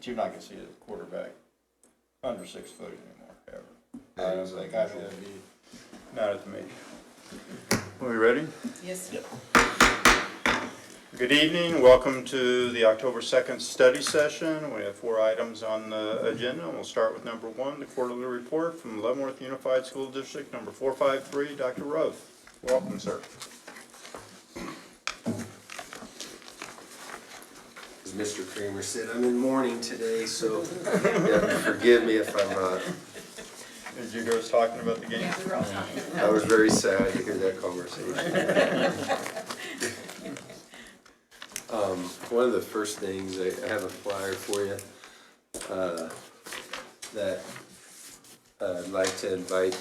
But you're not going to see a quarterback under 6 foot anymore, ever. I don't think. I mean, that'd be not at the meeting. Are we ready? Yes. Yep. Good evening. Welcome to the October 2nd study session. We have 4 items on the agenda. We'll start with number 1, the quarterly report from Leavenworth Unified School District number 453, Dr. Roth. Welcome, sir. As Mr. Kramer said, I'm in mourning today, so forgive me if I'm not. Did you hear us talking about the game? Yeah, we were all talking. I was very sad to hear that conversation. One of the first things, I have a flyer for you that I'd like to invite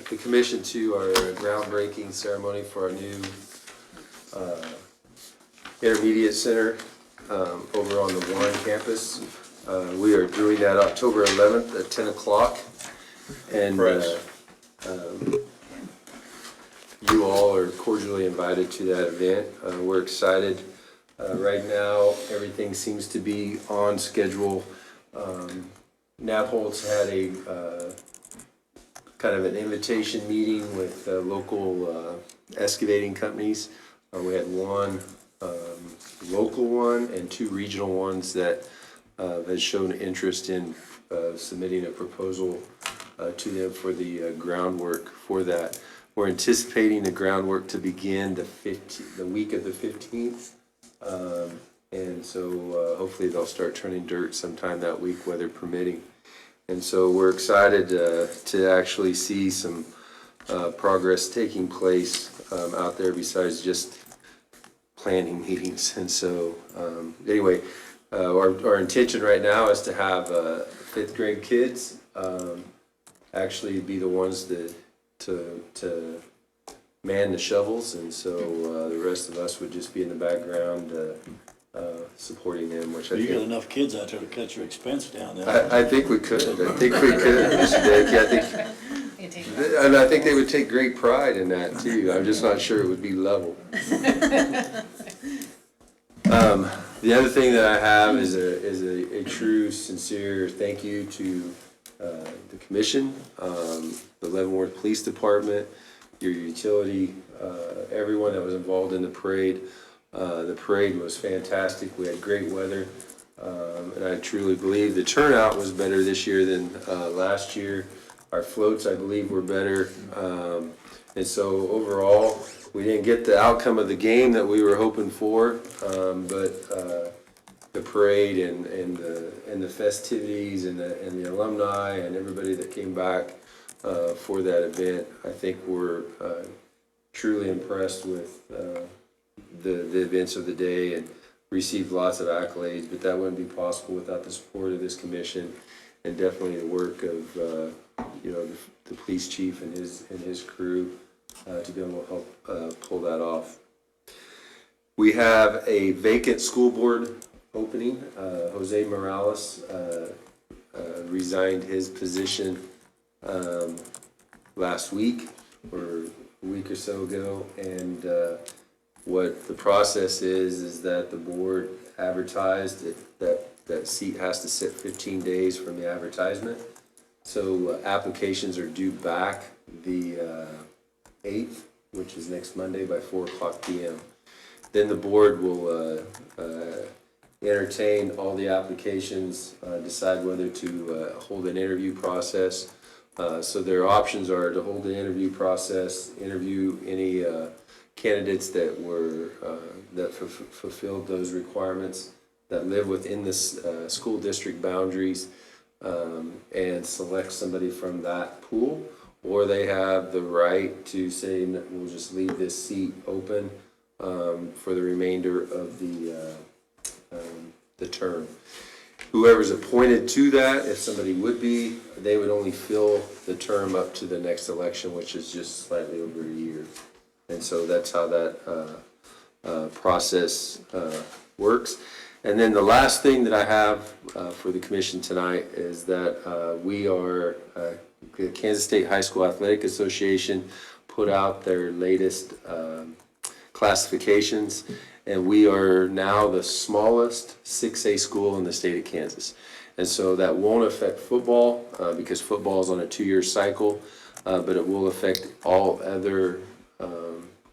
the commission to our groundbreaking ceremony for our new intermediate center over on the Warren campus. We are doing that October 11th at 10 o'clock. And you all are cordially invited to that event. We're excited. Right now, everything seems to be on schedule. Navholtz had a kind of an invitation meeting with local excavating companies. We had one local one and 2 regional ones that has shown interest in submitting a proposal to them for the groundwork for that. We're anticipating the groundwork to begin the week of the 15th. And so hopefully they'll start turning dirt sometime that week, weather permitting. And so we're excited to actually see some progress taking place out there besides just planning meetings. And so anyway, our intention right now is to have 5th grade kids actually be the ones that to man the shovels, and so the rest of us would just be in the background supporting them, which You got enough kids out there to cut your expense down there. I think we could. I think we could, Mr. Dick. And I think they would take great pride in that too. I'm just not sure it would be level. The other thing that I have is a true, sincere thank you to the commission, the Leavenworth Police Department, your utility, everyone that was involved in the parade. The parade was fantastic. We had great weather, and I truly believe the turnout was better this year than last year. Our floats, I believe, were better, and so overall, we didn't get the outcome of the game that we were hoping for, but the parade and the festivities and the alumni and everybody that came back for that event, I think we're truly impressed with the events of the day and received lots of accolades, but that wouldn't be possible without the support of this commission and definitely the work of the police chief and his crew to be able to help pull that off. We have a vacant school board opening. Jose Morales resigned his position last week or a week or so ago, and what the process is that the board advertised that seat has to sit 15 days from the advertisement. So applications are due back the 8th, which is next Monday by 4:00 p.m. Then the board will entertain all the applications, decide whether to hold an interview process. So their options are to hold the interview process, interview any candidates that were that fulfilled those requirements, that live within the school district boundaries, and select somebody from that pool, or they have the right to say we'll just leave this seat open for the remainder of the term. Whoever's appointed to that, if somebody would be, they would only fill the term up to the next election, which is just slightly over a year. And so that's how that process works. And then the last thing that I have for the commission tonight is that we are, the Kansas State High School Athletic Association put out their latest classifications, and we are now the smallest 6A school in the state of Kansas. And so that won't affect football, because football is on a 2-year cycle, but it will affect all other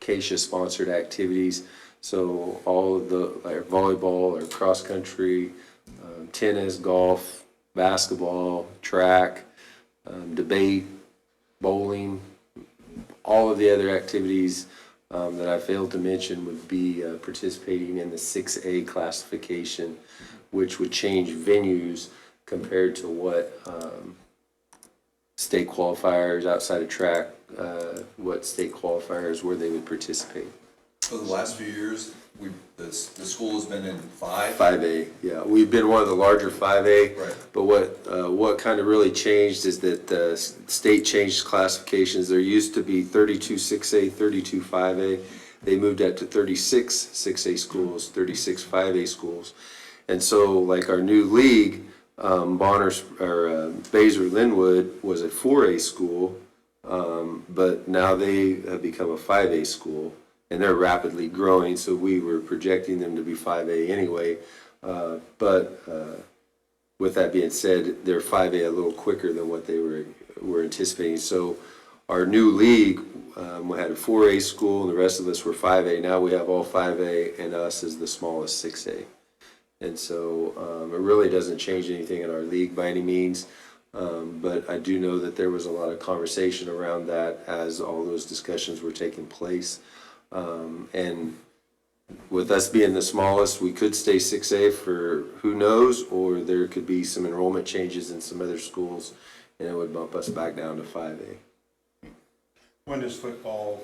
CASHA-sponsored activities. So all of the, like volleyball or cross-country, tennis, golf, basketball, track, debate, bowling, all of the other activities that I failed to mention would be participating in the 6A classification, which would change venues compared to what state qualifiers outside of track, what state qualifiers where they would participate. For the last few years, the school has been in 5A, yeah. We've been one of the larger 5A. Right. But what kind of really changed is that the state changed classifications. There used to be 32 6A, 32 5A. They moved that to 36 6A schools, 36 5A schools. And so like our new league, Baser Linwood was a 4A school, but now they have become a 5A school. And they're rapidly growing, so we were projecting them to be 5A anyway. But with that being said, they're 5A a little quicker than what they were anticipating. So our new league, we had a 4A school, and the rest of us were 5A. Now we have all 5A, and us is the smallest 6A. And so it really doesn't change anything in our league by any means. But I do know that there was a lot of conversation around that as all those discussions were taking place. And with us being the smallest, we could stay 6A for who knows, or there could be some enrollment changes in some other schools, and it would bump us back down to 5A. When does football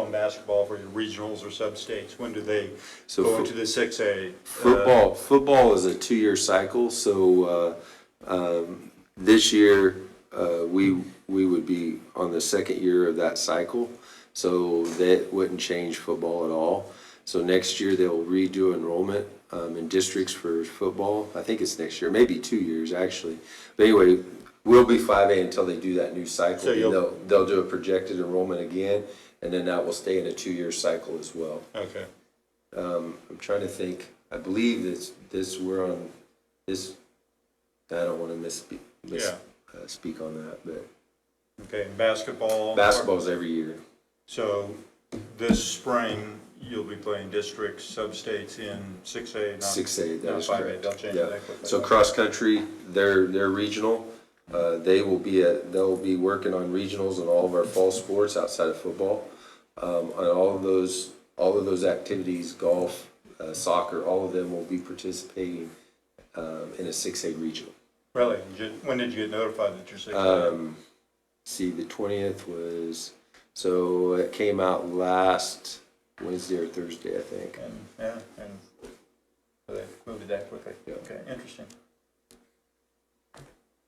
and basketball for your regionals or sub-states, when do they go into the 6A? Football is a 2-year cycle, so this year we would be on the 2nd year of that cycle. So that wouldn't change football at all. So next year they'll redo enrollment in districts for football. I think it's next year, maybe 2 years actually. But anyway, we'll be 5A until they do that new cycle. So they'll do a projected enrollment again, and then that will stay in a 2-year cycle as well. Okay. I'm trying to think. I believe we're on this. I don't want to speak on that, but okay. Basketball. Basketball's every year. So this spring, you'll be playing districts, sub-states in 6A, not 6A, that not is 5A. correct. They'll change Yeah. that quickly. So cross country, they're regional. They'll be working on regionals in all of our fall sports outside of football. On all of those activities, golf, soccer, all of them will be participating in a 6A regional. Really? When did you get notified that you're 6A? See, the 20th was. So it came out last Wednesday or Thursday, I think. And so they moved it that quickly. Yeah. Okay, interesting.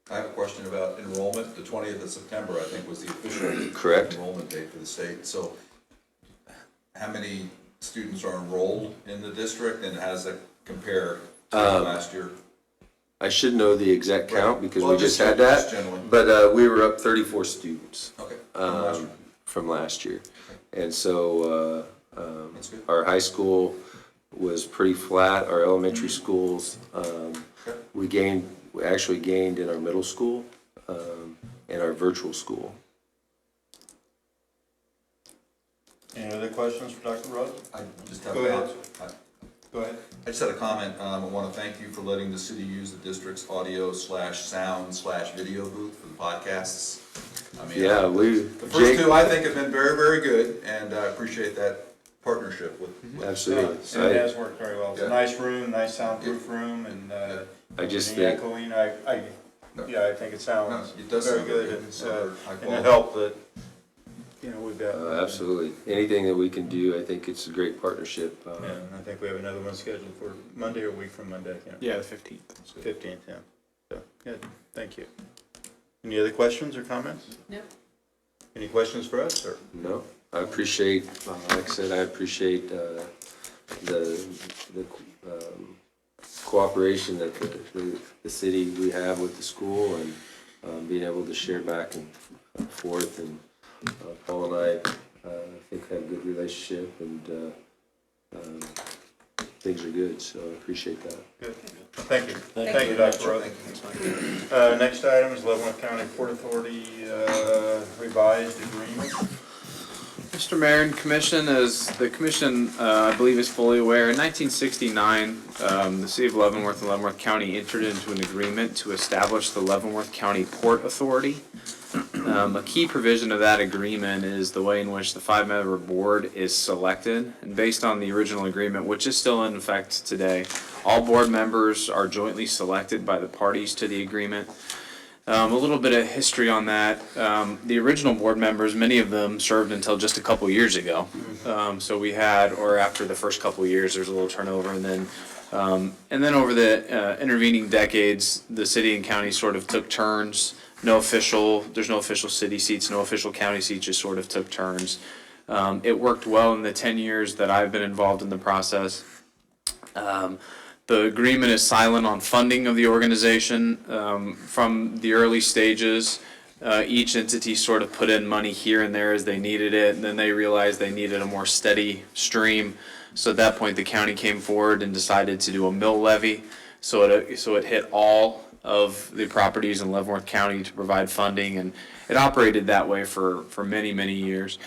I have a question about enrollment. The 20th of September, I think, was the official Correct. enrollment date for the state. So how many students are enrolled in the district, and how does that compare to last year? I should know the exact count because Well, we just just had that, generally. but we were up 34 students. Okay. From last year. And so That's good. our high school was pretty flat. Our elementary schools, we actually gained in our middle school and our virtual school. Any other questions for Dr. Rose? I just have Go a ahead. Go ahead. I just had a comment. I want to thank you for letting the city use the district's audio/sound/video booth for the podcasts. I mean, Yeah, the first two I think have been very, very good, and I appreciate that partnership with Absolutely. And it has worked very well. It's a Yeah. nice room, nice soundproof room, and I just the think, echoing, I think it sounds No, it does very sound good, good. and it's, High and quality. it helped that, we've got. absolutely. Anything that we can do, I think it's a great partnership. Yeah, and I think we have another one scheduled for Monday or a week from Monday. Yeah, the 15th. 15th, yeah. So, good, thank you. Any other questions or comments? No. Any questions for us, or? No, I appreciate, like I said, I appreciate the cooperation that the city we have with the school, and being able to share back and forth. And Paul and I think have a good relationship, and things are good, so I appreciate that. Good. Thank you. Thank you. Dr. Roth. Next item is Leavenworth County Port Authority revised agreement. Mr. Mayor and Commission, as the Commission, I believe, is fully aware, in 1969, the City of Leavenworth and Leavenworth County entered into an agreement to establish the Leavenworth County Port Authority. A key provision of that agreement is the way in which the 5-member board is selected. And based on the original agreement, which is still in effect today, all board members are jointly selected by the parties to the agreement. A little bit of history on that. The original board members, many of them served until just a couple years ago. So we had, or after the first couple years, there's a little turnover, and then over the intervening decades, the city and county sort of took turns. There's no official city seats, no official county seats, just sort of took turns. It worked well in the 10 years that I've been involved in the process. The agreement is silent on funding of the organization. From the early stages, each entity sort of put in money here and there as they needed it, and then they realized they needed a more steady stream. So at that point, the county came forward and decided to do a mill levy. So it hit all of the properties in Leavenworth County to provide funding, and it operated that way for many, many years.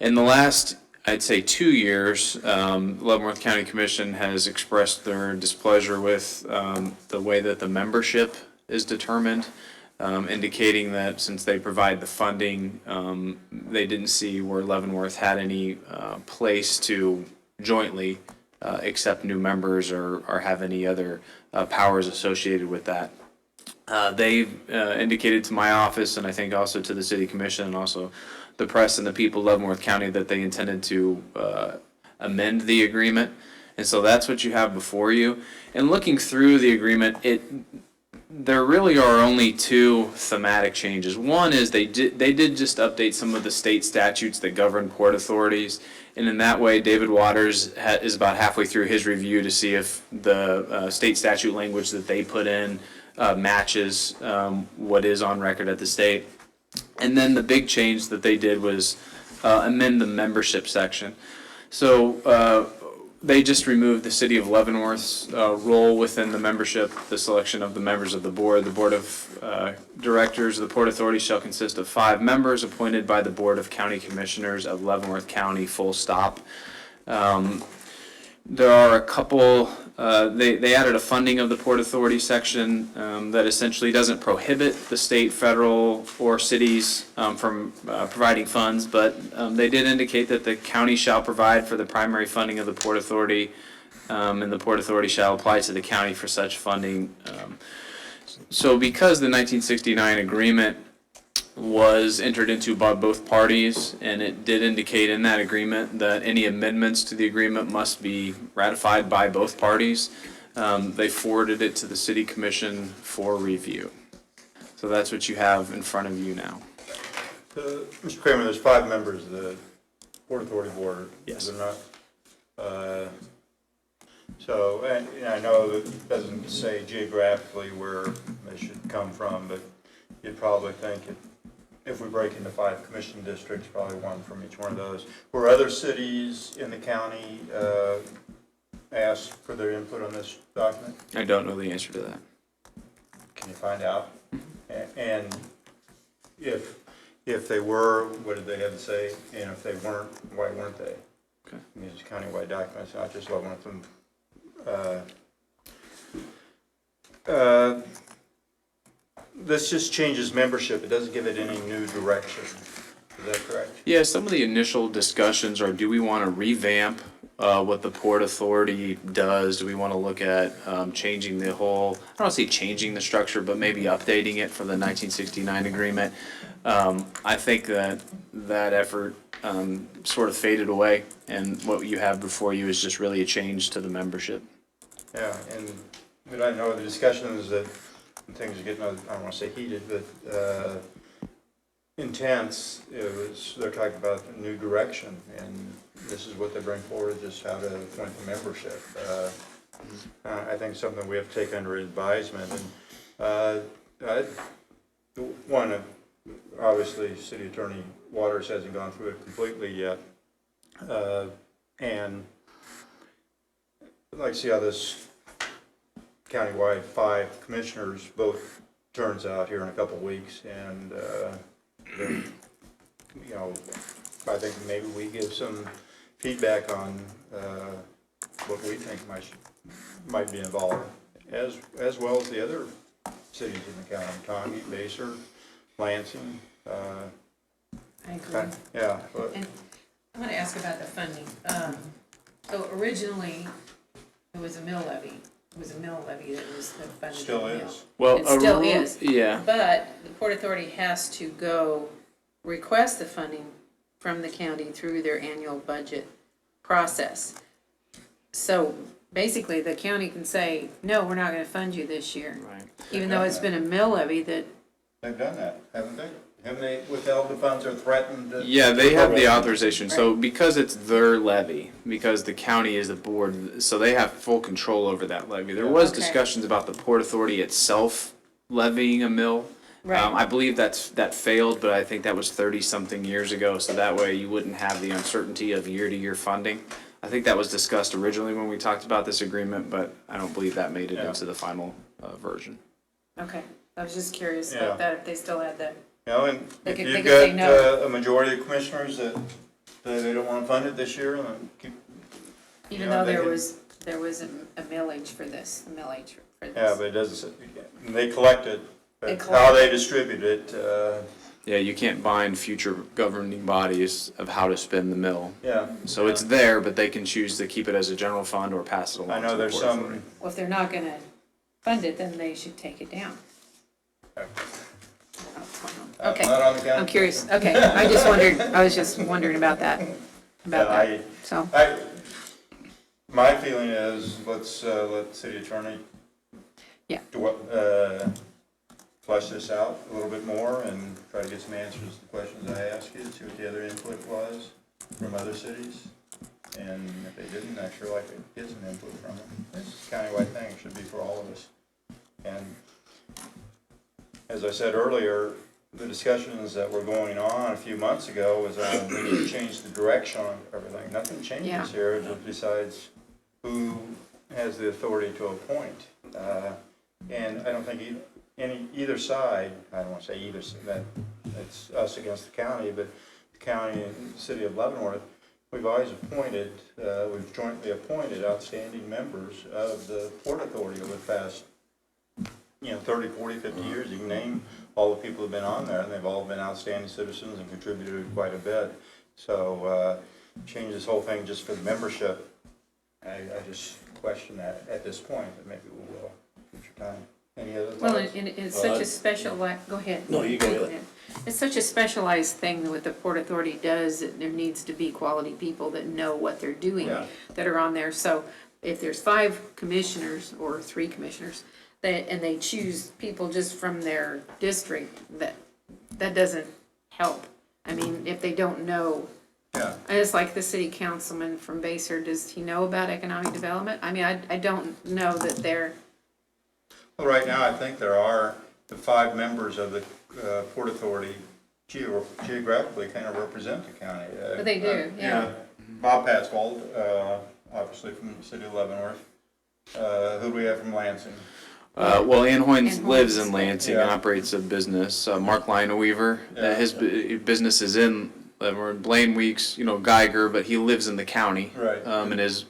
In the last, I'd say, 2 years, Leavenworth County Commission has expressed their displeasure with the way that the membership is determined, indicating that since they provide the funding, they didn't see where Leavenworth had any place to jointly accept new members or have any other powers associated with that. They've indicated to my office, and I think also to the City Commission, and also the press and the people of Leavenworth County, that they intended to amend the agreement. And so that's what you have before you. And looking through the agreement, there really are only 2 thematic changes. One is they did just update some of the state statutes that govern port authorities. And in that way, David Waters is about halfway through his review to see if the state statute language that they put in matches what is on record at the state. And then the big change that they did was amend the membership section. So they just removed the City of Leavenworth's role within the membership, the selection of the members of the board. The Board of Directors of the Port Authority shall consist of 5 members appointed by the Board of County Commissioners of Leavenworth County, full stop. There are a couple, they added a funding of the Port Authority section that essentially doesn't prohibit the state, federal, or cities from providing funds, but they did indicate that the county shall provide for the primary funding of the Port Authority, and the Port Authority shall apply to the county for such funding. So because the 1969 agreement was entered into by both parties, and it did indicate in that agreement that any amendments to the agreement must be ratified by both parties, they forwarded it to the City Commission for review. So that's what you have in front of you now. Mr. Kramer, there's 5 members of the Port Authority Board. Yes. They're not, so, and I know that it doesn't say geographically where they should come from, but you'd probably think if we break into 5 commission districts, probably 1 from each one of those. Were other cities in the county asked for their input on this document? I don't know the answer to that. Can you find out? And if they were, what did they have to say? And if they weren't, why weren't they? Okay. These countywide documents, not just Leavenworth. This just changes membership. It doesn't give it any new direction. Is that correct? Yeah, some of the initial discussions are, do we want to revamp what the Port Authority does? Do we want to look at changing the whole, I don't want to say changing the structure, but maybe updating it for the 1969 agreement? I think that effort sort of faded away, and what you have before you is just really a change to the membership. Yeah, but I know the discussions that things are getting, I don't want to say heated, but intense. They're talking about a new direction, and this is what they bring forward, just how to appoint the membership. I think it's something we have to take under advisement. And one, obviously, City Attorney Waters hasn't gone through it completely yet, and I'd like to see how this countywide 5 commissioners vote turns out here in a couple of weeks, and, then, you know, I think maybe we give some feedback on, what we think might be involved, as well as the other cities in the county, Tongi, Basehor, Lansing, I agree. yeah, but, And I want to ask about the funding. So originally, it was a mill levy. It was a mill levy that was the funding. still of the mill. is. Well, It still is. Yeah. But the Port Authority has to go request the funding from the county through their annual budget process. So basically, the county can say, no, we're not gonna fund you this year. Right. Even though it's been a mill levy that, They've done that, haven't they? Haven't they withheld the funds or threatened to? Yeah, they have the program? authorization. So because it's their levy, because the county is the board, so they have full control over that levy. There was Okay. discussions about the Port Authority itself levying a mill. Right. I believe that failed, but I think that was 30-something years ago, so that way you wouldn't have the uncertainty of year-to-year funding. I think that was discussed originally when we talked about this agreement, but I don't believe that made it Yeah. into the final version. okay, I was just curious Yeah. about that, if they still had that. You know, and They if could- you've they could say got no. a majority of commissioners that they don't want to fund it this year, then keep, Even Yeah, though they there can- was a millage for this, a millage for this. yeah, but it doesn't, they collect it, They but collect how it. they distribute it, Yeah, you can't bind future governing bodies of how to spend the mill. yeah. So it's there, but they can choose to keep it as a general fund or pass it along I to know the there's Port Authority. some, Well, if they're not gonna fund it, then they should take it down. Okay, not on the county. I'm curious, okay, I was just wondering about that, so, My feeling is, let's, let the city attorney Yeah. flesh this out a little bit more and try to get some answers to the questions I asked you, see what the other input was from other cities. And if they didn't, I sure like to get some input from them. This is a countywide thing, it should be for all of us. And as I said earlier, the discussions that were going on a few months ago was on, we need to change the direction on everything. Nothing Yeah. changes here, just besides who has the authority to appoint. And I don't think either side, I don't want to say either, that it's us against the county, but the county and the city of Leavenworth, we've always appointed, we've jointly appointed outstanding members of the Port Authority over the past 30, 40, 50 years. You can name all the people who've been on there, and they've all been outstanding citizens and contributed quite a bit. So, change this whole thing just for the membership, I just question that at this point, but maybe we will future time. Any other thoughts? well, and it's such a special, go ahead. No, you go ahead. It's such a specialized thing that what the Port Authority does, that there needs to be quality people that know what they're doing, Yeah. that are on there. So if there's 5 commissioners or 3 commissioners, and they choose people just from their district, that doesn't help. I mean, if they don't know, Yeah. and it's like the city councilman from Basehor, does he know about economic development? I mean, I don't know that they're, Well, right now, I think there are the 5 members of the Port Authority geographically kind of represent the county. But they do, yeah. Bob Patswold, obviously from the city of Leavenworth. Who do we have from Lansing? Well, Ann Hoynes Ann lives Hoynes. in Lansing Yeah. and operates a business. Mark Lineweaver, Yeah. his business is in Leavenworth. Blaine Weeks, Geiger, but he lives in the county. Right. And his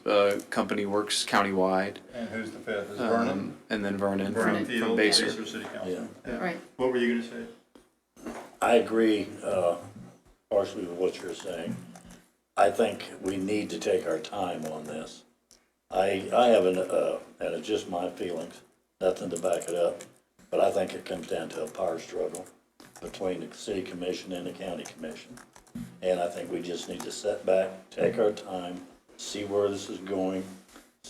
company works countywide. And who's the 5th? Is Vernon? And then Vernon Vernon from Field, Basehor. Basehor City Council. Yeah. Right. What were you gonna say? I agree, partially with what you're saying. I think we need to take our time on this. I haven't, and it's just my feelings, nothing to back it up, but I think it comes down to a power struggle between the city commission and the county commission. And I think we just need to sit back, take our time, see where this is going.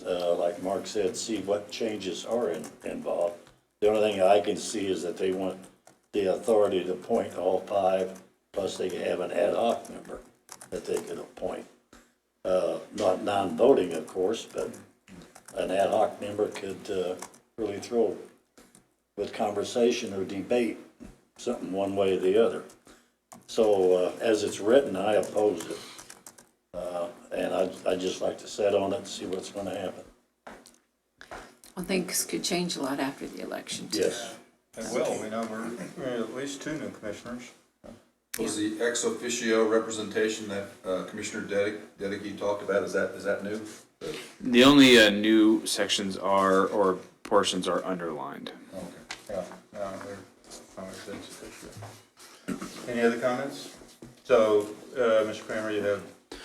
Like Mark said, see what changes are involved. The only thing I can see is that they want the authority to appoint all 5, plus they have an ad hoc member that they could appoint. Not non-voting, of course, but an ad hoc member could really throw with conversation or debate something one way or the other. So as it's written, I oppose it. And I'd just like to sit on it and see what's going to happen. Well, things could change a lot after the election, too. Yes. It will, we know we're at least 2 new commissioners. Was the ex officio representation that Commissioner Dedeke talked about, is that new? The only new sections are, or portions are underlined. Okay. Yeah, no, they're always ex officio. Any other comments? So, Mr. Kramer, you have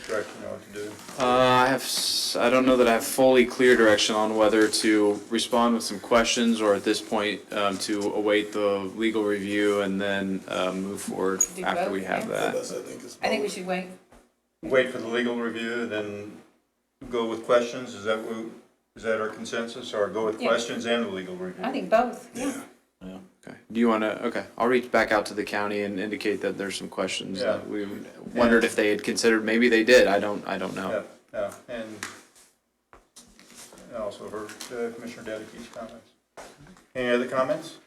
direction on what to do? I don't know that I have fully clear direction on whether to respond with some questions or at this point, to await the legal review and then, move forward Do after both, we have yeah. that. I think we should wait. Wait for the legal review, then go with questions, is that our consensus, or go with Yeah. questions and the legal review? I think both, yeah. Okay. Do you wanna, okay, I'll reach back out to the county and indicate that there's some questions Yeah. that we wondered if they had considered, maybe they did, I don't know. Yeah, and also heard Commissioner Dedeke's comments. Any other comments?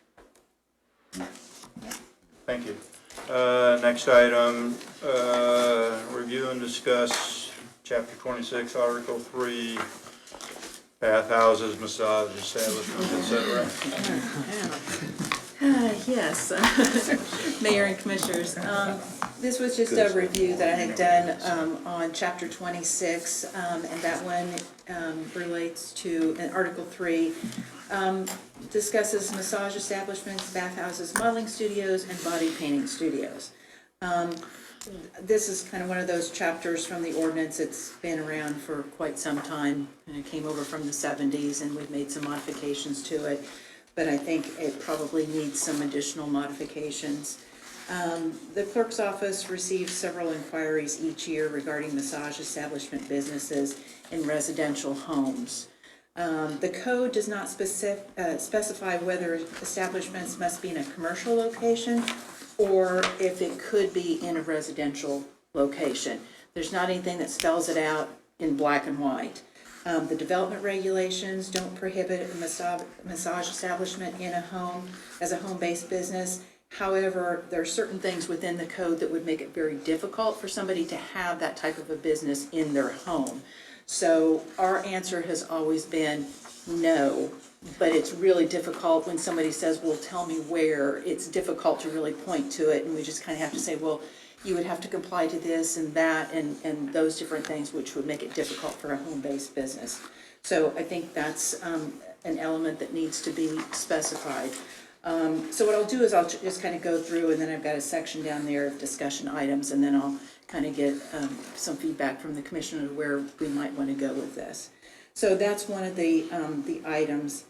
Thank you. Next item, review and discuss chapter 26, article 3, bathhouses, massage establishments, etc. Yes, Mayor and Commissioners. This was just a review that I had done on Chapter 26, and that one relates to, and Article 3, discusses massage establishments, bathhouses, modeling studios, and body painting studios. This is kind of one of those chapters from the ordinance. It's been around for quite some time, and it came over from the 70s, and we've made some modifications to it. But I think it probably needs some additional modifications. The clerk's office receives several inquiries each year regarding massage establishment businesses in residential homes. The code does not specify whether establishments must be in a commercial location or if it could be in a residential location. There's not anything that spells it out in black and white. The development regulations don't prohibit a massage establishment in a home as a home-based business. However, there are certain things within the code that would make it very difficult for somebody to have that type of a business in their home. So our answer has always been no, but it's really difficult when somebody says, well, tell me where. It's difficult to really point to it, and we just kind of have to say, well, you would have to comply to this and that and those different things, which would make it difficult for a home-based business. So I think that's an element that needs to be specified. So what I'll do is I'll just kind of go through, and then I've got a section down there of discussion items, and then I'll kind of get some feedback from the commissioner where we might want to go with this. So that's one of the items.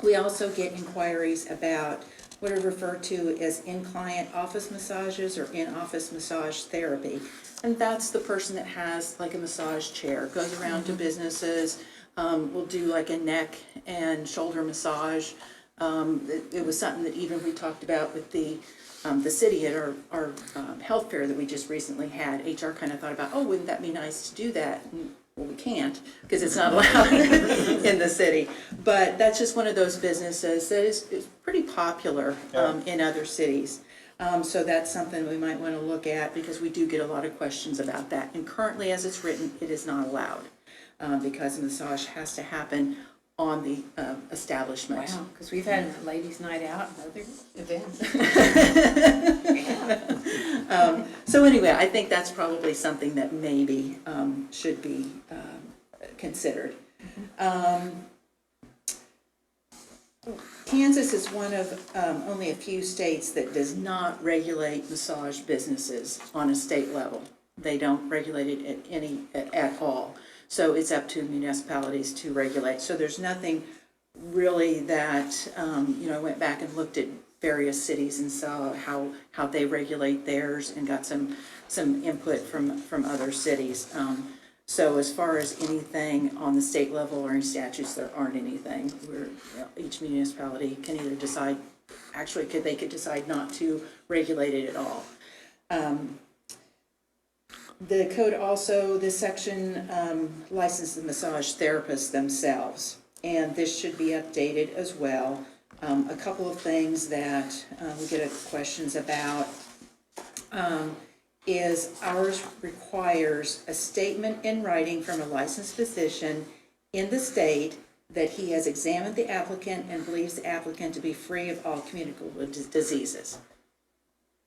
We also get inquiries about what are referred to as in-client office massages or in-office massage therapy. And that's the person that has like a massage chair, goes around to businesses, will do like a neck and shoulder massage. It was something that even we talked about with the city at our health fair that we just recently had. HR kind of thought about, oh, wouldn't that be nice to do that? And, well, we can't, because it's not allowed in the city. But that's just one of those businesses that is pretty popular in other cities. So that's something we might want to look at, because we do get a lot of questions about that. And currently, as it's written, it is not allowed, because a massage has to happen on the establishment. Wow, because we've had a ladies' night out and other events. So anyway, I think that's probably something that maybe should be considered. Kansas is one of only a few states that does not regulate massage businesses on a state level. They don't regulate it at all. So it's up to municipalities to regulate. So there's nothing really that, I went back and looked at various cities and saw how they regulate theirs and got some input from other cities. So as far as anything on the state level or in statutes, there aren't anything. Each municipality can either decide, actually they could decide not to regulate it at all. The code also, this section licenses the massage therapists themselves, and this should be updated as well. A couple of things that we get questions about is ours requires a statement in writing from a licensed physician in the state that he has examined the applicant and believes the applicant to be free of all communicable diseases.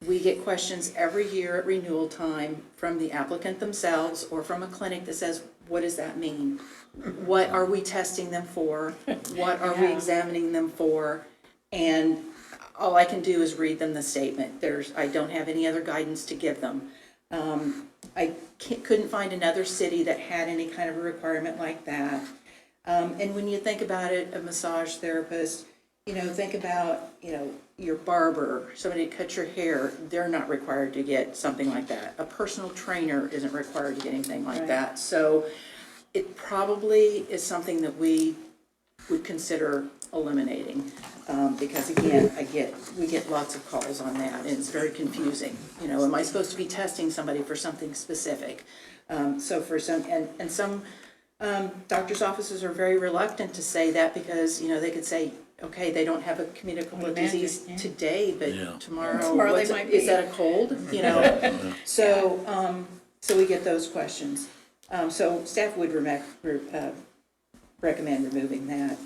We get questions every year at renewal time from the applicant themselves or from a clinic that says, what does that mean? What are we testing them for? What are we examining them for? And all I can do is read them the statement. I don't have any other guidance to give them. I couldn't find another city that had any kind of a requirement like that. And when you think about it, a massage therapist, think about, your barber, somebody to cut your hair, they're not required to get something like that. A personal trainer isn't required to get anything like that. So it probably is something that we would consider eliminating. Because again, we get lots of calls on that, and it's very confusing. Am I supposed to be testing somebody for something specific? So for some, and some doctors' offices are very reluctant to say that because, they could say, okay, they don't have a communicable disease today, but tomorrow they might is be. that a cold? So, so we get those questions. So staff would recommend removing that.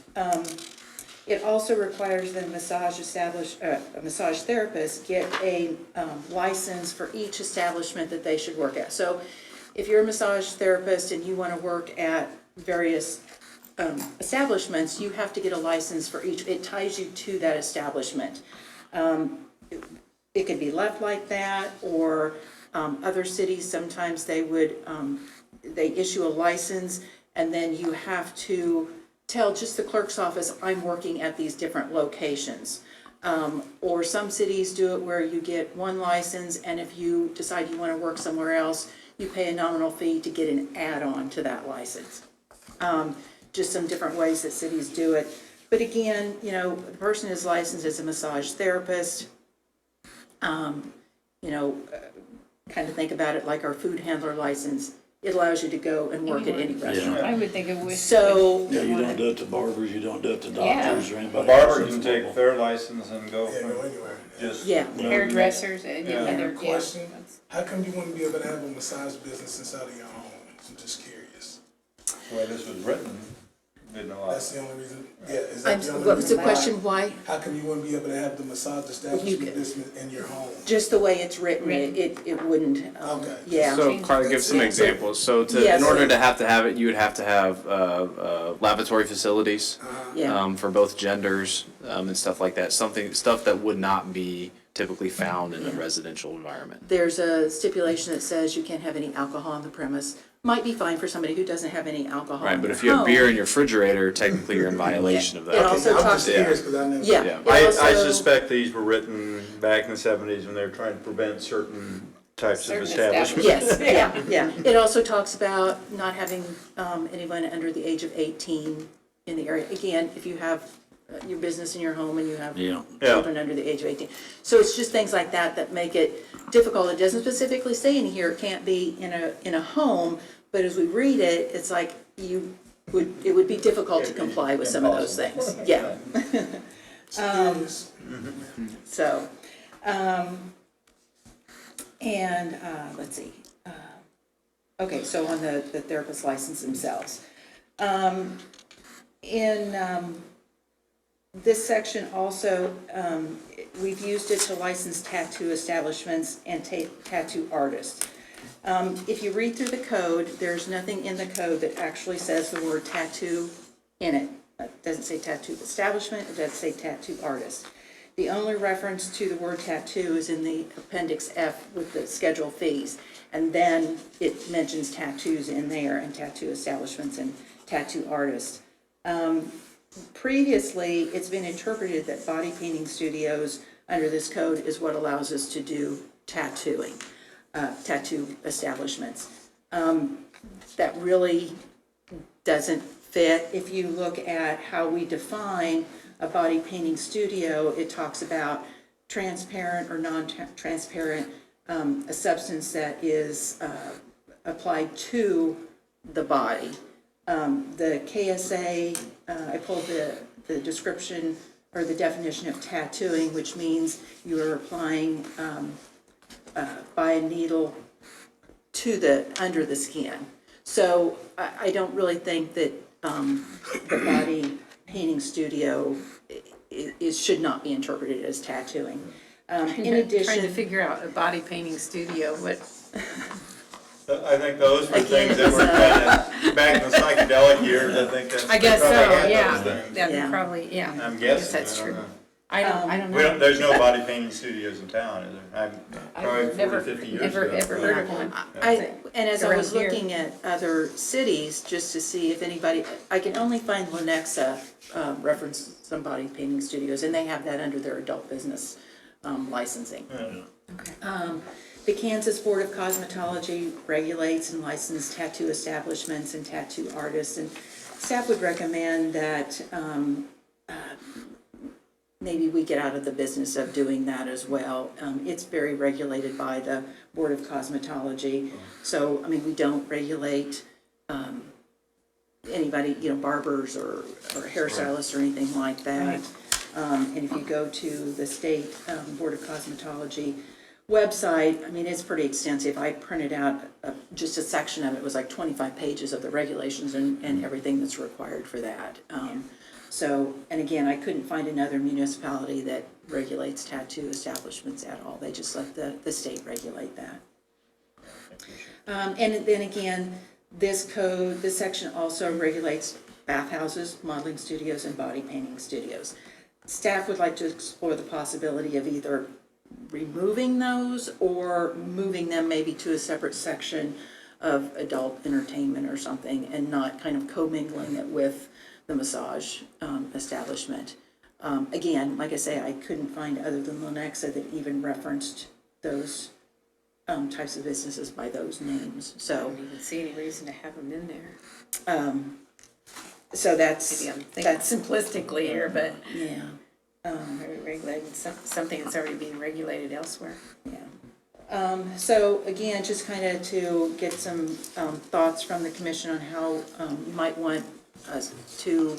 It also requires that a massage therapist get a license for each establishment that they should work at. So if you're a massage therapist and you want to work at various establishments, you have to get a license for each. It ties you to that establishment. It could be left like that, or other cities, sometimes they would, they issue a license, and then you have to tell just the clerk's office, I'm working at these different locations. Or some cities do it where you get one license, and if you decide you want to work somewhere else, you pay a nominal fee to get an add-on to that license. Just some different ways that cities do it. But again, the person is licensed as a massage therapist. Kind of think about it like our food handler license. It allows you to go and work at any restaurant. I would think it would. So, Yeah, you don't do it to barbers, you don't do it to Yeah. doctors or A anybody. barber else. can take their license and go Yeah, go from anywhere. just. yeah. Hairdressers, and Yeah. either, yeah. Question, how come you wouldn't be able to have a massage business inside of your home? I'm just curious. The way this was written, didn't allow That's it. the only reason, is that the only What was the reason why? question, why? How come you wouldn't be able to have the massage establishment business in your home? Just the way it's written, it wouldn't, Okay. yeah. So Carly, give some examples. So Yes. in order to have it, you would have to have lavatory facilities Yeah. for both genders and stuff like that. Stuff that would not be typically found in a residential environment. There's a stipulation that says you can't have any alcohol on the premise. Might be fine for somebody who doesn't have any alcohol Right, in but their if you have home. beer in your refrigerator, technically you're in violation of It that. also I'm talks- just curious, because I never. Yeah. Yeah. it I also- suspect these were written back in the 70s when they were trying to prevent certain types of Certain establishments. Yes, yeah. It also talks about not having anyone under the age of 18 in the area. Again, if you have your business in your home and you have Yeah. children under the age of 18. So it's just things like that that make it difficult. It doesn't specifically say in here it can't be in a home, but as we read it, it's like it would be difficult to comply with some of those things. Yeah. Curious. So, let's see. Okay, so on the therapist license themselves. In this section also, we've used it to license tattoo establishments and tattoo artists. If you read through the code, there's nothing in the code that actually says the word tattoo in it. It doesn't say tattoo establishment, it doesn't say tattoo artist. The only reference to the word tattoo is in the Appendix F with the schedule fees. And then it mentions tattoos in there and tattoo establishments and tattoo artists. Previously, it's been interpreted that body painting studios under this code is what allows us to do tattooing, tattoo establishments. That really doesn't fit. If you look at how we define a body painting studio, it talks about transparent or non-transparent, a substance that is applied to the body. The KSA, I pulled the description or the definition of tattooing, which means you are applying by a needle to under the skin. So I don't really think that the body painting studio should not be interpreted as tattooing. In Trying to addition, figure out a body painting studio, what, I think those were Again, things it that was, were kind of, back in the psychedelic years, I think that's. I guess they so, probably had yeah. those things. That Yeah. probably, yeah. I'm I guess guessing, that's I don't true. know. I don't We don't, know. there's no body painting studios in town, is there? Probably I've never, 40, 50 years never, ago. ever heard of one. and as I was Around here. looking at other cities, just to see if anybody, I can only find Lenexa reference some body painting studios, and they have that under their adult business licensing. The Kansas Board of Cosmetology regulates and licenses tattoo establishments and tattoo artists, and staff would recommend that maybe we get out of the business of doing that as well. It's very regulated by the Board of Cosmetology, so, I mean, we don't regulate anybody, barbers or hairstylists or anything like that. And if you go to the state Board of Cosmetology website, I mean, it's pretty extensive. I printed out just a section of it. It was like 25 pages of the regulations and everything that's required for that. So, and again, I couldn't find another municipality that regulates tattoo establishments at all. They just let the state regulate that. And then again, this section also regulates bathhouses, modeling studios, and body painting studios. Staff would like to explore the possibility of either removing those or moving them maybe to a separate section of adult entertainment or something, and not kind of commingling it with the massage establishment. Again, like I say, I couldn't find other than Lenexa that even referenced those types of businesses by those names. I So, don't even see any reason to have them in there. so that's, Maybe I'm thinking simplistically here, but yeah, are we regulating something that's already being regulated elsewhere? yeah. So again, just kind of to get some thoughts from the commission on how you might want us to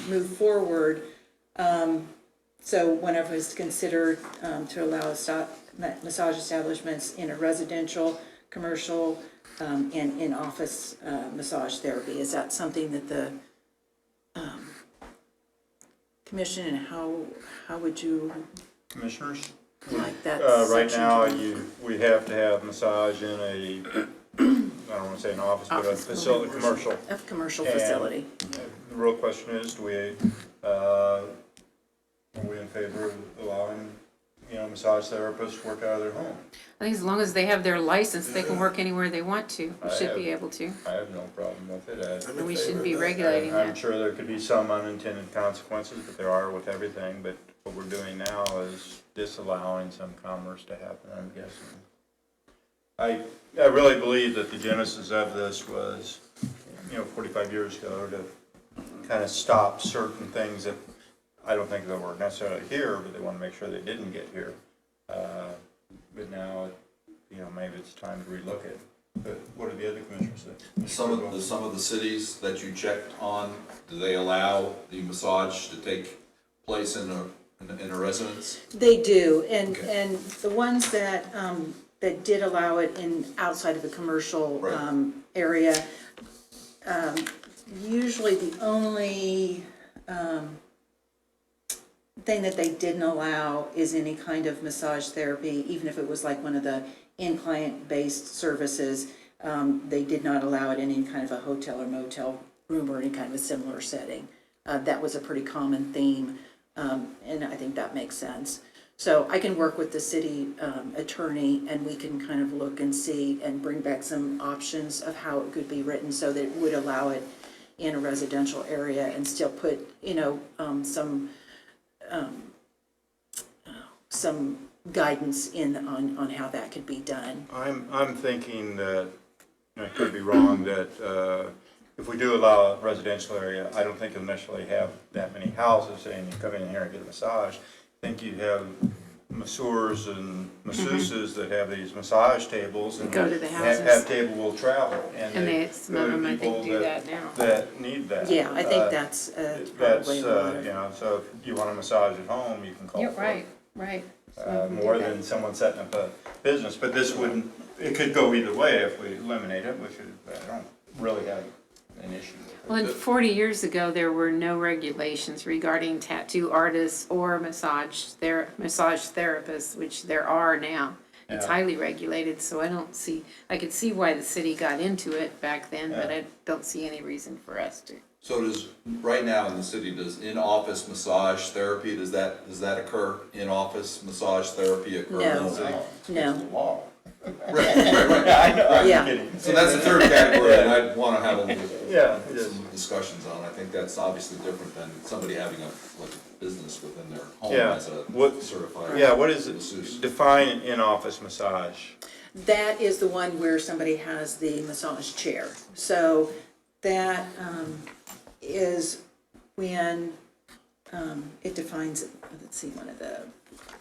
move forward. So whenever it's considered to allow massage establishments in a residential, commercial, and in-office massage therapy, is that something that the commission, and how would you Commissioners? like that Right section now, to- we have to have massage in a, I don't wanna say an office, but a Office facility, commercial. a commercial And facility? The real question is, are we in favor of allowing, massage therapists to work out of their home? I think as long as they have their license, they can work anywhere they want to. We should be able to. I have no problem with it. And we shouldn't be regulating I'm that. sure there could be some unintended consequences, but there are with everything, but what we're doing now is disallowing some commerce to happen, I'm guessing. I really believe that the genesis of this was, 45 years ago, to kind of stop certain things that I don't think that were necessarily here, but they want to make sure they didn't get here. But now, maybe it's time to relook it. But what do the other commissioners say? Some of the cities that you checked on, do they allow the massage to take place in a residence? They do, Okay. and the ones that did allow it outside of a commercial Right. area, usually the only thing that they didn't allow is any kind of massage therapy, even if it was like one of the in-client-based services. They did not allow it in any kind of a hotel or motel room or any kind of a similar setting. That was a pretty common theme, and I think that makes sense. So I can work with the city attorney, and we can kind of look and see and bring back some options of how it could be written so that it would allow it in a residential area and still put, some guidance on how that could be done. I'm thinking that, I could be wrong, that if we do allow a residential area, I don't think you'll necessarily have that many houses saying you come in here and get a massage. I think you have masseurs and masseuses that have these massage tables and Go to the have houses. table will travel. And some of them, I think, do that now. That need that. Yeah, I think that's probably a lot of. So if you want a massage at home, you can call You're for right, it. right. More than someone setting up a business, but this wouldn't, it could go either way if we eliminate it, which is, I don't really have an issue with it. Well, and 40 years ago, there were no regulations regarding tattoo artists or massage therapists, which there are now. It's Yeah. highly regulated, so I could see why the city got into it back then, but Yeah. I don't see any reason for us to. So right now in the city, does in-office massage therapy, does that occur? In-office massage therapy occur in the city? No, Law. Right. I know, I'm Yeah. kidding. So that's the third category that I'd wanna have a little, Yeah, it is. some discussions on. I think that's obviously different than somebody having a business within their home Yeah. as a What- certified. Yeah, what is it? masseuse. Define in-office massage. that is the one where somebody has the massage chair. So that is when it defines, let's see, one of the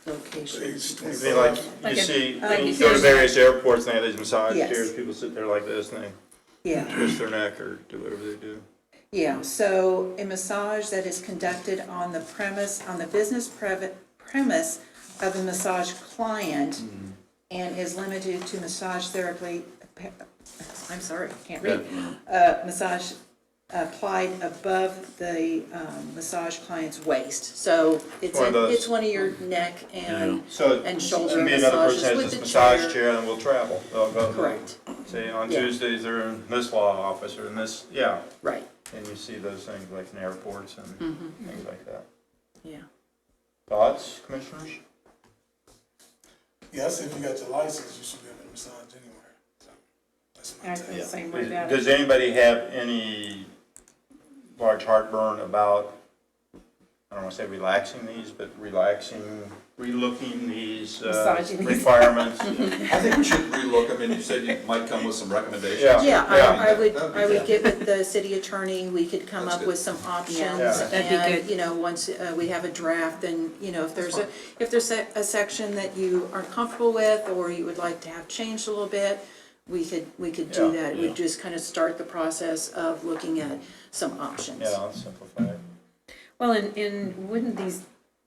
locations. I mean, like, Like you a- see, like when you you go to said. various airports, and they have these massage Yes. chairs, people sit there like this, and they Yeah. twist their neck or do whatever they do. Yeah, so a massage that is conducted on the business premise of a massage client and is limited to massage therapy, I'm sorry, I can't read. Massage applied above the massage client's waist. So One of those. it's one of your neck and So, shoulder maybe another massages person has with this the massage chair. chair and will travel. They'll go. Correct, Say on Yeah. Tuesdays, they're in this law office or in this, yeah. right, And you see those things like in airports and things like that. yeah. Thoughts, commissioners? Yeah, I say if you got your license, you should be able to massage anywhere. So, that's my I take. feel the same way about Does it. anybody have any large heartburn about, I don't wanna say relaxing these, but relooking these Massaging these. requirements? I think we should relook. I mean, you said you might come with some recommendations. Yeah. Yeah, I would, That'd be I would good. get with the city attorney, we could come That's up good. with some options. Yeah, that'd be And, good. you know, once we have a draft, then, you know, if there's a section that you aren't comfortable with, or you would like to have changed a little bit, we could do Yeah. that. We'd just kind of start the process of looking at some options. Yeah, I'll simplify it. Well, and wouldn't these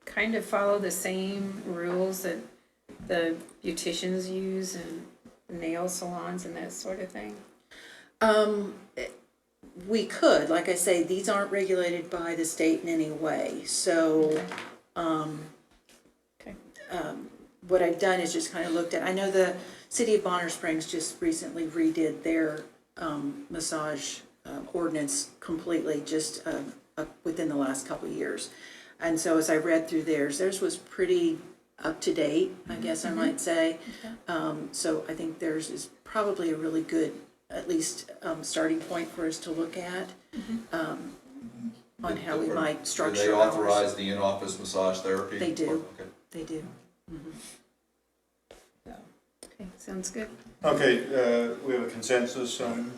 kind of follow the same rules that the beauticians use and nail salons and that sort of thing? We could, like I say, these aren't regulated by the state in any way, so, Okay. what I've done is just kind of looked at, I know the city of Bonner Springs just recently redid their, massage, ordinance completely, just, within the last couple of years. And so as I read through theirs was pretty up to date, I guess I might say. So I think theirs is probably a really good, at least, starting point for us to look at, on how we might structure Do they ours. authorize the in-office massage therapy? They do. Okay. They do. Okay, sounds good. Okay, we have a consensus on,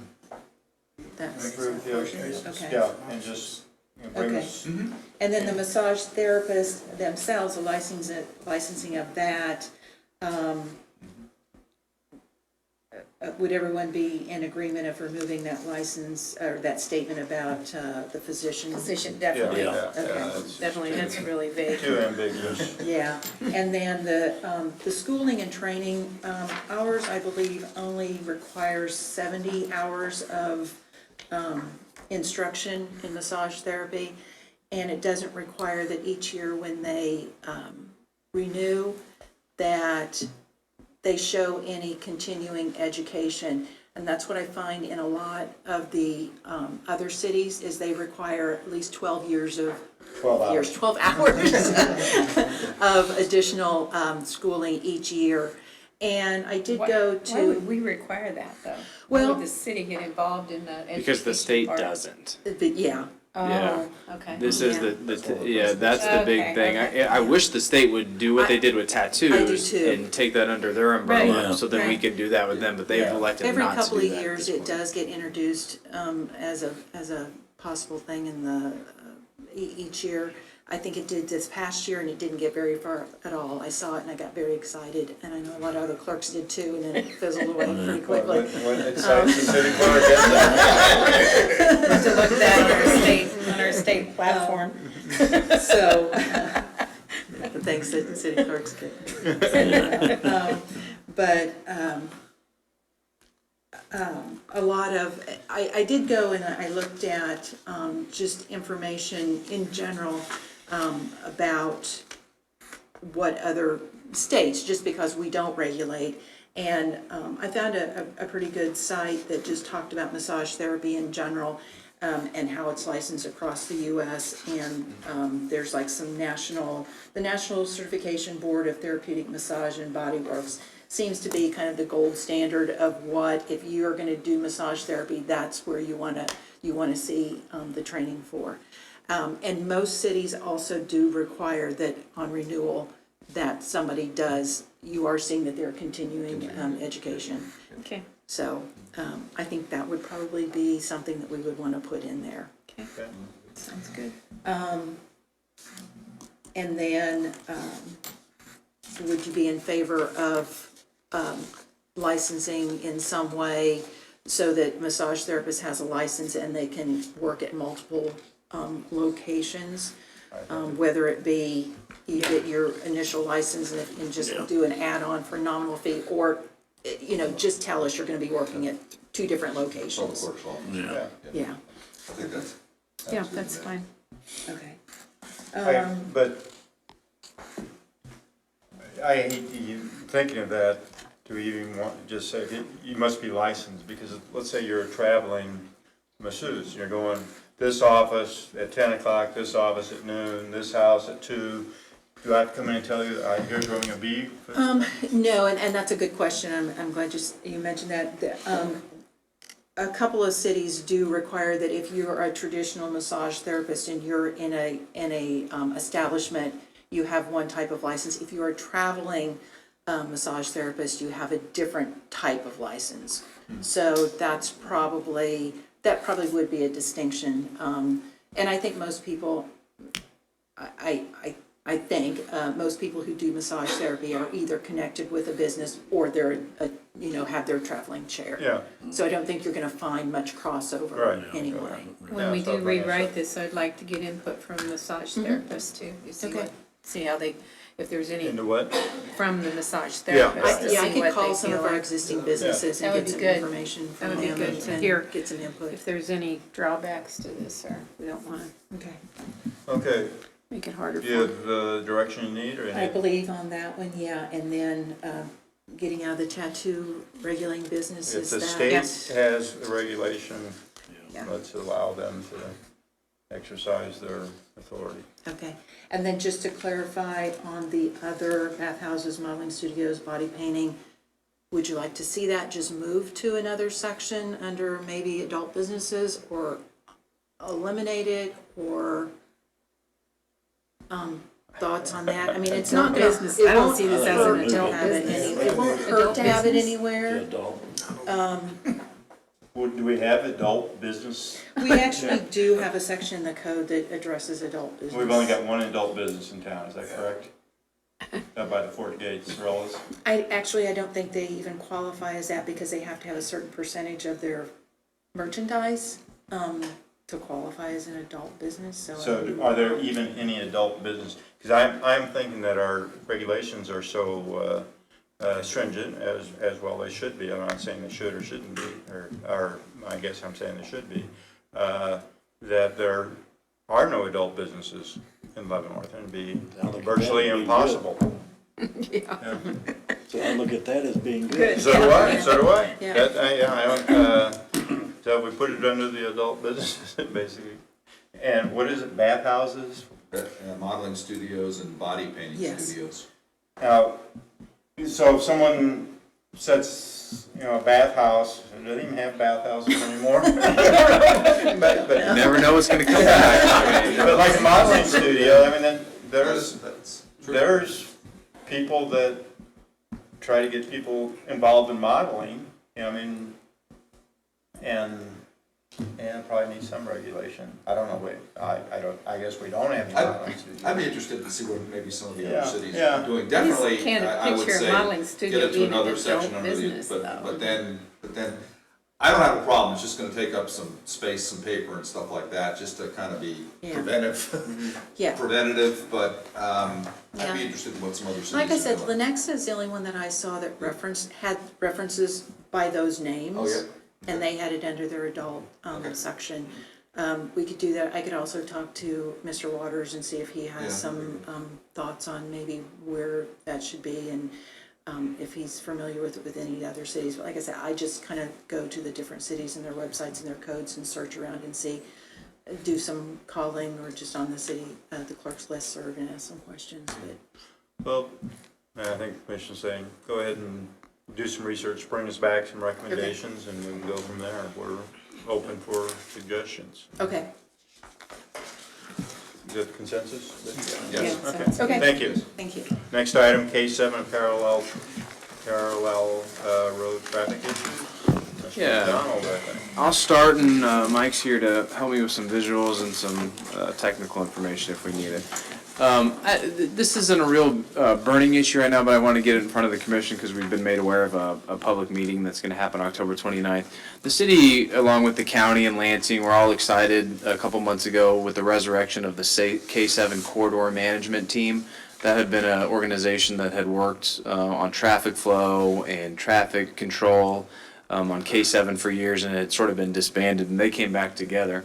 That's Approve the okay. yeah, and just, you know, bring Okay. us, And then the massage therapists themselves, the licensing of that, would everyone be in agreement of removing that license, or that statement about the physician? Position, definitely, yeah, Okay. that's definitely, that's really vague. too ambiguous. Yeah, and then the schooling and training, ours, I believe, only requires 70 hours of instruction in massage therapy, and it doesn't require that each year when they renew, that they show any continuing education. And that's what I find in a lot of the other cities, is they require at least 12 years of 12 hours of additional schooling each year. And I did go Why would to, we require that, though? Why Well- would the city get involved in the education Because the state part? doesn't. yeah, Yeah. Oh, okay. This is Yeah. yeah, that's the big Okay, thing. okay. I wish the state would do what they did with tattoos too. and take that under their umbrella, Right. so that we Right. could do that with them, but they've Yeah. elected every not to couple do of that at years this it point. does get introduced as a possible thing in the, each year. I think it did this past year, and it didn't get very far at all. I saw it and I got very excited, and I know a lot of other clerks did too, and then it fizzled away pretty quickly. What excites the city clerk, isn't it? To look at that on our state platform. So, the things that the city clerks get. But a lot of, I did go and I looked at, just information in general, about what other states, just because we don't regulate. And, I found a pretty good site that just talked about massage therapy in general, and how it's licensed across the US. And, there's like some the National Certification Board of Therapeutic Massage and Body Works seems to be kind of the gold standard of what, if you're gonna do massage therapy, that's where you wanna see, the training for. And most cities also do require that on renewal, that somebody does, you are seeing that they're continuing, education. Okay, So, I think that would probably be something that we would wanna put in there. okay, Okay. sounds good. And then, would you be in favor of, licensing in some way so that massage therapist has a license and they can work at multiple, locations? Whether it be you get your initial license and just do an add-on for nominal fee, or, just tell us you're gonna be working at 2 different Public locations. Works office. Yeah. Yeah, I think that's. Yeah, that's fine. okay. But I hate thinking of that, to even want to just say, you must be licensed, because let's say you're a traveling masseuse, you're going this office at 10 o'clock, this office at noon, this house at 2. Do I have to come in and tell you, here's where I'm gonna be? No, and that's a good question. I'm glad you mentioned that. A couple of cities do require that if you're a traditional massage therapist and you're in a establishment, you have one type of license. If you're a traveling massage therapist, you have a different type of license. So that probably would be a distinction. And I think most people, I think most people who do massage therapy are either connected with a business or they're, have their traveling chair. Yeah, So I don't think you're gonna find much crossover Right. anyway. When we Yeah, so do I'll bring this rewrite up. this, I'd like to get input from massage therapists too. You see Okay. see how if there's any, into what? from the massage Yeah. therapist to see Yeah, I what could call they some feel of our like. existing businesses That and would get be some good. information That from would be them good to and hear. get some input. If there's any drawbacks to this, or we don't wanna Okay. Okay, make it harder do you for have the direction you need, or I any? believe on that one, yeah, and then, getting out of the tattoo regulating If businesses, the that. state Yes. has a regulation, Yeah. let's allow them to exercise their authority. Okay, and then just to clarify on the other bathhouses, modeling studios, body painting, would you like to see that just move to another section under maybe adult businesses, or eliminate it, or, thoughts on that? I mean, it's not gonna, business. it I don't won't see this hurt as an to adult have it business. any- It won't hurt Adult to have it business? anywhere. Adult. Do we have adult business? We actually do have a section in the code that addresses adult business. We've only got one adult business in town, is that correct? Up by the Fort Gates, Rellas. I don't think they even qualify as that, because they have to have a certain percentage of their merchandise, to qualify as an adult business, so. So are there even any adult business? Because I'm thinking that our regulations are so stringent, as well they should be. I'm not saying they should or shouldn't be, or I guess I'm saying they should be, that there are no adult businesses in Leavenworth, and it'd be Sounds like virtually that'd be impossible. Yeah. So I look at that as being good. So do I, so do I. Yeah. That, I don't, so we put it under the adult businesses, basically. And what is it, bathhouses? Modeling studios and body painting Yes. studios. Now, so if someone sets, a bathhouse, do they even have bathhouses anymore? But You never know what's gonna come back. but like a modeling studio, I mean, then there's That's true. people that try to get people involved in modeling, I mean, and probably need some regulation. I don't know, I guess we don't have any modeling studios. I'd be interested to see what maybe some of the Yeah, other cities yeah. are doing. Definitely, can't I would picture a say, modeling get studio it to being an another adult section under the, business, though. but then, I don't have a problem, it's just gonna take up some space, some paper and stuff like that, just to kind of be Yeah. preventative, but, I'd Yeah. be interested in what some other cities are Like I said, doing. Lenexa is the only one that I saw that had references by those names. Oh, yeah. and they had it under their adult, section. We could do that. I could also talk to Mr. Waters and see if he has some, thoughts on maybe where that should be, and, if he's familiar with any other cities. But like I said, I just kind of go to the different cities and their websites and their codes and search around and see, do some calling or just on the city, the clerk's listserv and ask some questions, but. Well, I think the commission's saying, go ahead and do some research, bring us back some recommendations, and we can go from there. We're open for suggestions. Okay. Is that the consensus? Yes. Okay. Okay. Thank you. Thank you. Next item, K7 parallel road traffic issue. Mr. Yeah. McDonald, I think. I'll start, and Mike's here to help me with some visuals and some technical information if we need it. This isn't a real burning issue right now, but I want to get it in front of the commission because we've been made aware of a public meeting that's going to happen October 29th. The city, along with the county and Lansing, were all excited a couple months ago with the resurrection of the K7 corridor management team. That had been an organization that had worked on traffic flow and traffic control on K7 for years, and it had sort of been disbanded, and they came back together.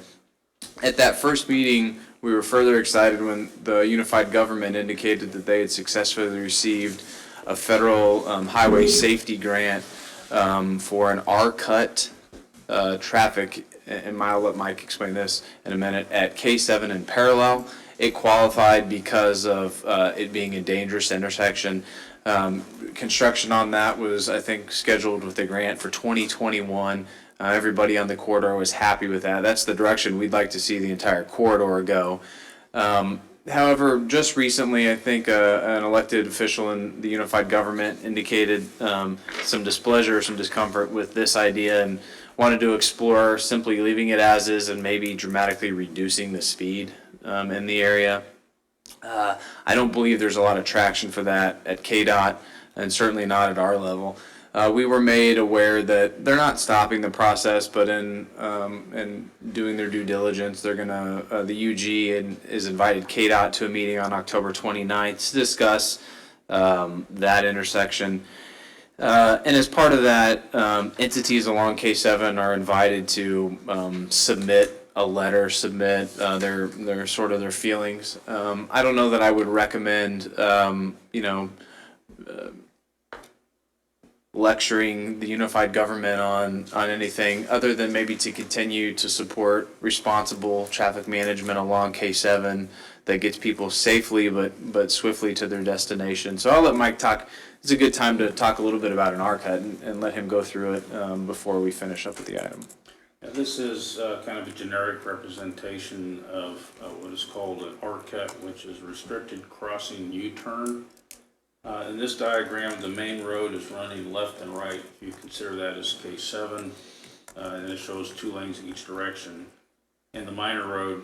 At that first meeting, we were further excited when the unified government indicated that they had successfully received a federal highway safety grant for an R-cut traffic, and I'll let Mike explain this in a minute, at K7 in parallel. It qualified because of it being a dangerous intersection. Construction on that was, I think, scheduled with a grant for 2021. Everybody on the corridor was happy with that. That's the direction we'd like to see the entire corridor go. However, just recently, I think an elected official in the unified government indicated some displeasure, some discomfort with this idea, and wanted to explore simply leaving it as is and maybe dramatically reducing the speed in the area. I don't believe there's a lot of traction for that at KDOT, and certainly not at our level. We were made aware that they're not stopping the process, but in doing their due diligence, they're gonna, the UG is invited KDOT to a meeting on October 29th to discuss that intersection. And as part of that, entities along K7 are invited to submit a letter, submit their sort of their feelings. I don't know that I would recommend, lecturing the unified government on anything other than maybe to continue to support responsible traffic management along K7 that gets people safely but swiftly to their destination. So I'll let Mike talk. It's a good time to talk a little bit about an R-cut and let him go through it before we finish up with the item. Yeah, this is kind of a generic representation of what is called an R-cut, which is restricted crossing U-turn. In this diagram, the main road is running left and right. If you consider that as K7, and it shows 2 lanes in each direction. And the minor road,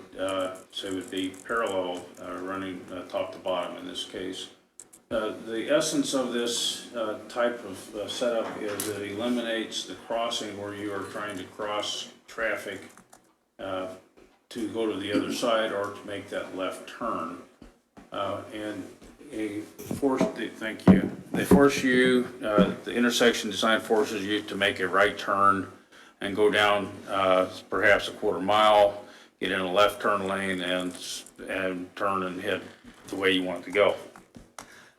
say, would be parallel, running top to bottom in this case. The essence of this type of setup is it eliminates the crossing where you are trying to cross traffic to go to the other side or to make that left turn. Thank you. They force you, the intersection design forces you to make a right turn and go down perhaps a quarter mile, get in a left turn lane and turn and head the way you want to go.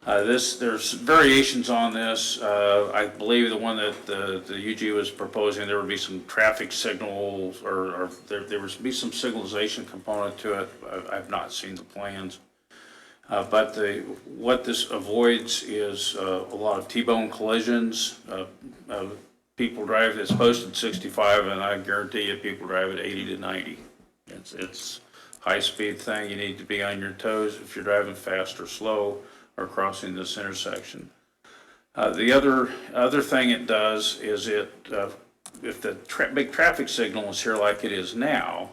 There's variations on this. I believe the one that the UG was proposing, there would be some traffic signals or there would be some signalization component to it. I've not seen the plans. But what this avoids is a lot of T-bone collisions. People drive, it's posted 65, and I guarantee you people drive at 80 to 90. It's high-speed thing. You need to be on your toes if you're driving fast or slow or crossing this intersection. The other thing it does is if the big traffic signal is here like it is now,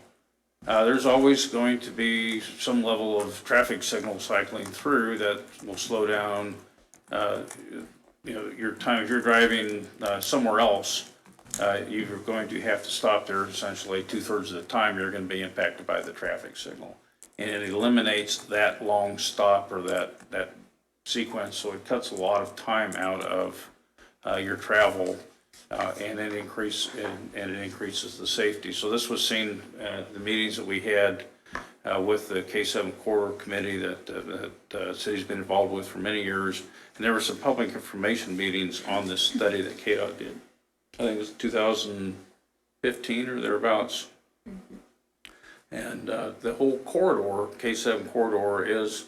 there's always going to be some level of traffic signal cycling through that will slow down, your time. If you're driving somewhere else, you're going to have to stop there essentially 2/3 of the time. You're going to be impacted by the traffic signal, and it eliminates that long stop or that sequence. So it cuts a lot of time out of your travel and it increases the safety. So this was seen the meetings that we had with the K-7 Corridor Committee that the city's been involved with for many years. And there were some public information meetings on this study that KDOT did. I think it was 2015 or thereabouts. And the whole corridor, K-7 corridor, is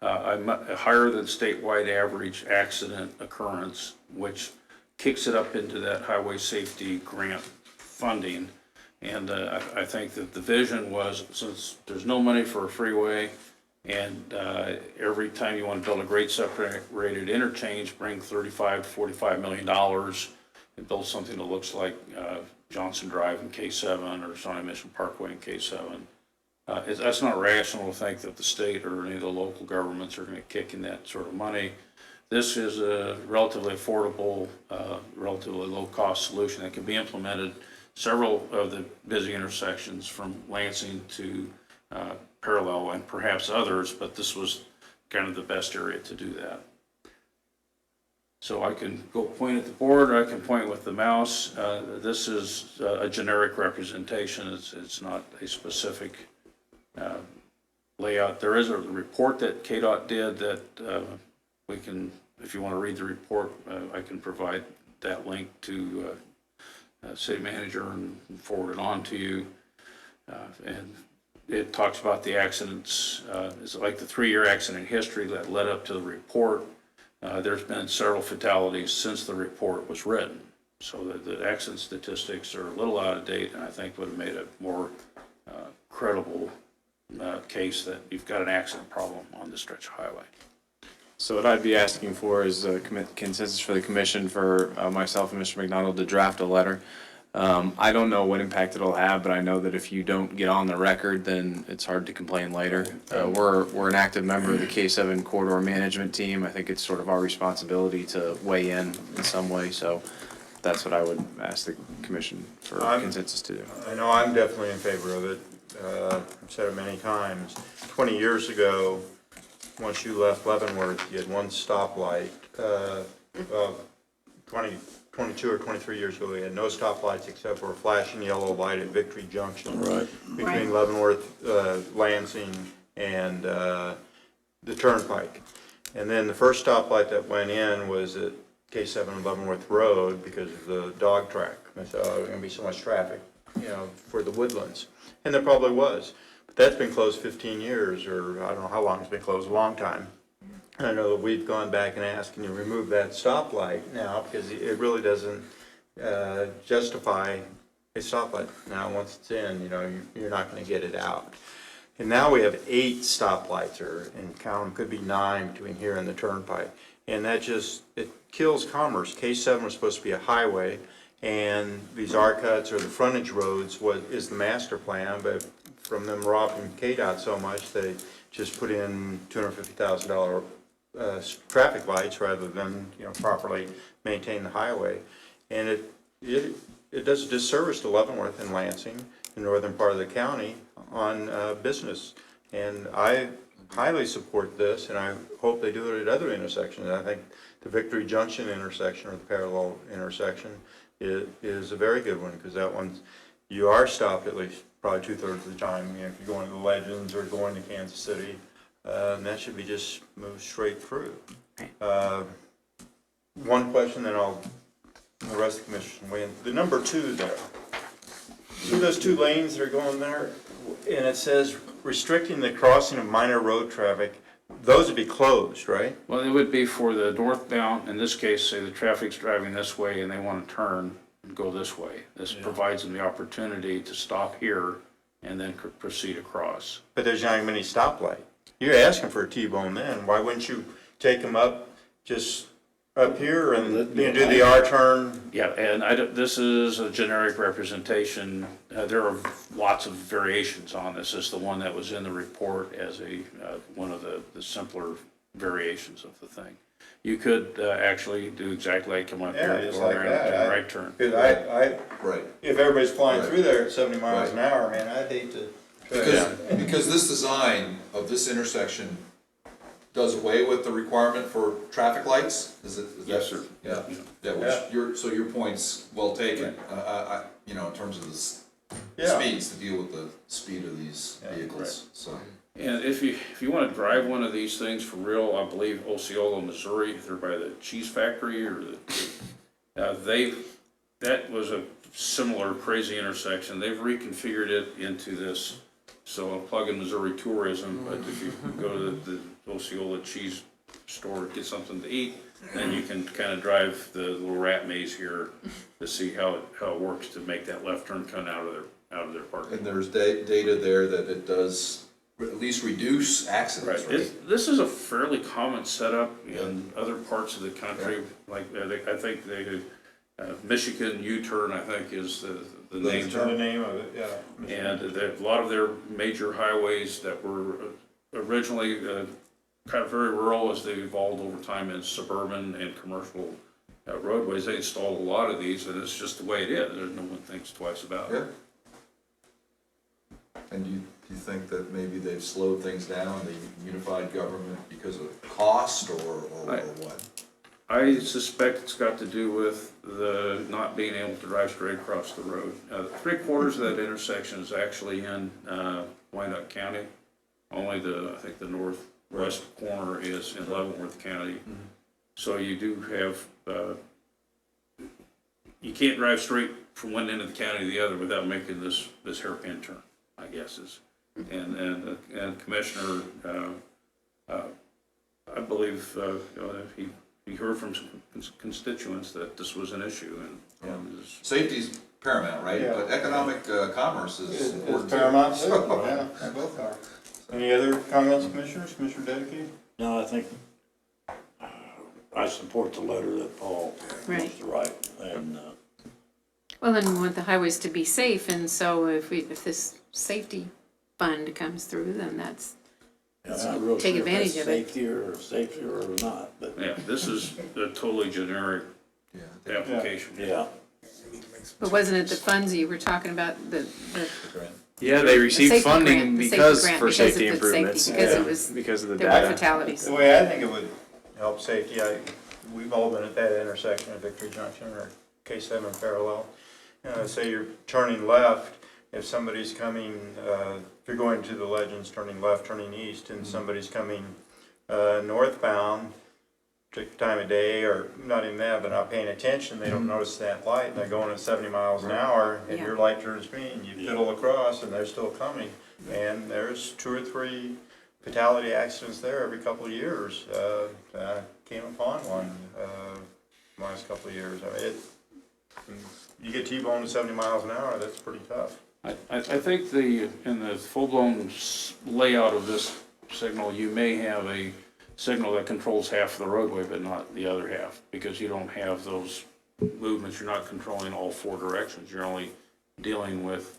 a higher than statewide average accident occurrence, which kicks it up into that highway safety grant funding. And I think that the vision was, since there's no money for a freeway, and every time you want to build a grade separated interchange, bring $35 to $45 million and build something that looks like Johnson Drive in K7 or Shawnee Mission Parkway in K7. That's not rational to think that the state or any of the local governments are going to kick in that sort of money. This is a relatively affordable, relatively low-cost solution that can be implemented several of the busy intersections from Lansing to Parallel and perhaps others, but this was kind of the best area to do that. So I can go point at the board, or I can point with the mouse. This is a generic representation. It's not a specific layout. There is a report that KDOT did that we can, if you want to read the report, I can provide that link to city manager and forward it on to you. And it talks about the accidents. It's like the 3-year accident history that led up to the report. There's been several fatalities since the report was written. So the accident statistics are a little out of date, and I think would have made a more credible case that you've got an accident problem on this stretch of highway. So what I'd be asking for is a consensus for the commission for myself and Mr. McDonald to draft a letter. I don't know what impact it'll have, but I know that if you don't get on the record, then it's hard to complain later. We're an active member of the K-7 corridor management team. I think it's sort of our responsibility to weigh in some way, so that's what I would ask the commission for consensus to do. I know I'm definitely in favor of it. I've said it many times. 20 years ago, once you left Leavenworth, you had one stoplight. 22 or 23 years ago, we had no stoplights except for a flashing yellow light at Victory Junction. Right. Between Leavenworth, Lansing, and the Turnpike. And then the first stoplight that went in was at K7 Leavenworth Road because of the dog track. I said, oh, there's gonna be so much traffic, for the Woodlands. And there probably was. But that's been closed 15 years, or I don't know how long it's been closed, a long time. And I know that we've gone back and asked, can you remove that stoplight now? Because it really doesn't justify a stoplight. Now, once it's in, you're not gonna get it out. And now we have 8 stoplights, or in count them, could be 9 between here and the Turnpike. And that just, it kills commerce. K7 was supposed to be a highway, and these R-cuts or the frontage roads is the master plan, but from them robbing KDOT so much, they just put in $250,000 traffic lights rather than, properly maintain the highway. And it does a disservice to Leavenworth and Lansing, the northern part of the county, on business. And I highly support this, and I hope they do it at other intersections. I think the Victory Junction intersection, or the parallel intersection, is a very good one, because that one, you are stopped at least probably 2/3 of the time, if you're going to the Legends or going to Kansas City, and that should be just moved straight through. One question, then the rest of the commission weigh in. The number 2 there, see those 2 lanes that are going there? And it says restricting the crossing of minor road traffic. Those would be closed, right? Well, it would be for the northbound, in this case, say the traffic's driving this way and they want to turn and go this way. This provides them the opportunity to stop here and then proceed across. But there's not even any stoplight. You're asking for a T-bone then. Why wouldn't you take them up, just up here and do the R-turn? Yeah, and this is a generic representation. There are lots of variations on this. It's the one that was in the report as one of the simpler variations of the thing. You could actually do exactly like come up here just or like around that. and right turn. Because Right. if everybody's flying Right. through there at 70 miles Right. an hour, man, I'd hate to. Because this design of this intersection does away with the requirement for traffic lights? Is Yes, sir. Yeah, Yeah. which so your point's well taken, you know, in terms of the Yeah. speeds, to deal with the speed of these Yeah, vehicles, so. And if you wanna drive one of these things for real, I believe Osceola, Missouri, they're by the cheese factory or that was a similar crazy intersection. They've reconfigured it into this, so a plug-in Missouri tourism, but if you go to the Osceola cheese store, get something to eat, then you can kind of drive the little rat maze here to see how it works to make that left turn come out of their parking. And there's data there that it does at least reduce accidents, right? This is a fairly common setup in other parts of the country, like, I think Michigan U-turn, I think, is the name. That's the name of it, yeah. And a lot of their major highways that were originally kind of very rural, as they evolved over time in suburban and commercial roadways, they installed a lot of these, and it's just the way it is. No one thinks twice about it. Yeah. And do you think that maybe they've slowed things down, the unified government, because of cost or what? I suspect it's got to do with the not being able to drive straight across the road. 3/4 of that intersection is actually in Wyandotte County. Only I think the northwest corner is in Leavenworth County. So you do have, you can't drive straight from one end of the county to the other without making this hairpin turn, I guess is. And Commissioner, I believe, he heard from some constituents that this was an issue, and Safety's paramount, right? Yeah. But economic commerce is important It's too. paramount too, yeah, they both are. Any other comments, commissioners? Commissioner Dedeky? No, I think I support the letter that Paul Right. wants to write, and, Well, then we want the highways to be safe, and so if this safety fund comes through, then that's, I'm not real Take sure if advantage that's of it. safety or not, but, yeah, this is a totally generic Yeah. application. yeah. but wasn't it the funds you were talking about, the Yeah, they received safety funding grant, the safety because grant, for because safety of the improvements. safety, because it Yeah, was, because of the there were data. fatalities. The way I think it would help safety, we've all been at that intersection at Victory Junction or K7 parallel. Say you're turning left, if somebody's coming, if you're going to the Legends, turning left, turning east, and somebody's coming northbound, pick the time of day, or not even that, but not paying attention, they don't notice that light, and they're going at 70 miles an hour, and Yeah. your light turns green, you fiddle across, and they're still coming. And there's 2 or 3 fatality accidents there every couple of years. I came upon one last couple of years. I mean, you get T-boned at 70 miles an hour, that's pretty tough. I think in the full-blown layout of this signal, you may have a signal that controls half of the roadway, but not the other half, because you don't have those movements. You're not controlling all 4 directions. You're only dealing with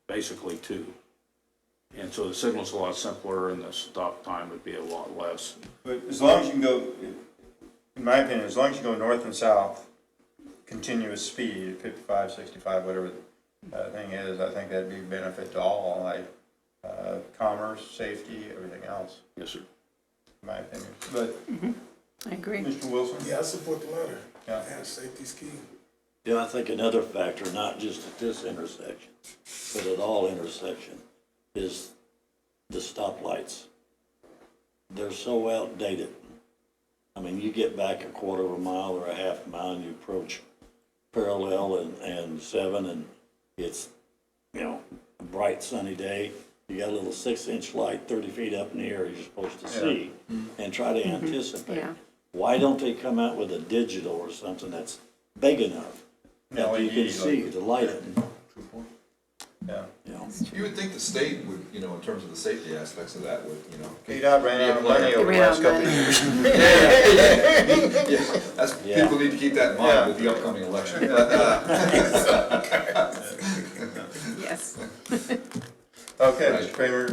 basically 2. And so the signal's a lot simpler, and the stop time would be a lot less. But as long as you can go, in my opinion, as long as you go north and south, continuous speed, 55, 65, whatever the thing is, I think that'd be a benefit to all, like commerce, safety, everything else, Yes, sir. in my opinion. But, I agree. Mr. Wilson? Yeah, I support the letter. Yeah. Safety's key. Yeah, I think another factor, not just at this intersection, but at all intersections, is the stoplights. They're so outdated. I mean, you get back a 1/4 mile or a 1/2 mile and you approach parallel and 7, and it's, a bright sunny day. You got a little 6-inch light 30 feet up in the air you're supposed to see and try to anticipate. Yeah. Why don't they come out with a digital or something that's big enough that you can see to light it? Yeah. You would think the state would, in terms of the safety aspects of that would, KDOT ran out of money over the Ran out last of couple of money. years. People need to keep that in mind with the upcoming election. Yes. Okay, Mr. Kramer.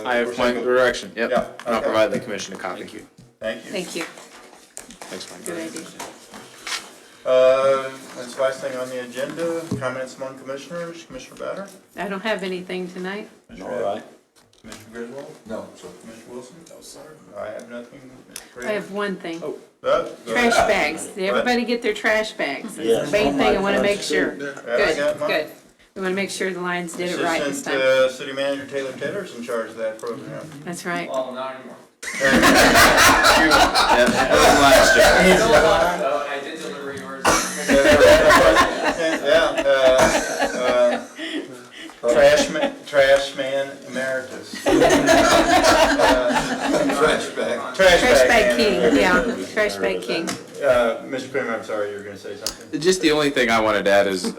I have point of direction, yep. Yeah, I'll okay. provide the commission a copy. Thank you. Thank you. Thank you. Thanks, Mike. Good idea. That's the last thing on the agenda, comments among commissioners. Commissioner Batter? I don't have anything tonight. All right. Mr. Griswold? No, sir. Mr. Wilson? No, sir. I have nothing. Mr. I Craig? have one thing. Go Trash ahead. bags. Did everybody get their trash bags? That's Yes. the main Oh, thing I my wanna make gosh. sure. Yeah, I Good, got mine. good. We wanna make sure the Lions did it right this Assistant time. City Manager Taylor Taylor's in charge of that program. That's right. Well, not anymore. Last year. So I did deliver yours. Trash man emeritus. Trash bag. Trash bag man. king, yeah, trash bag king. Mr. Kramer, I'm sorry, you were gonna say something. Just the only thing I wanted to add is,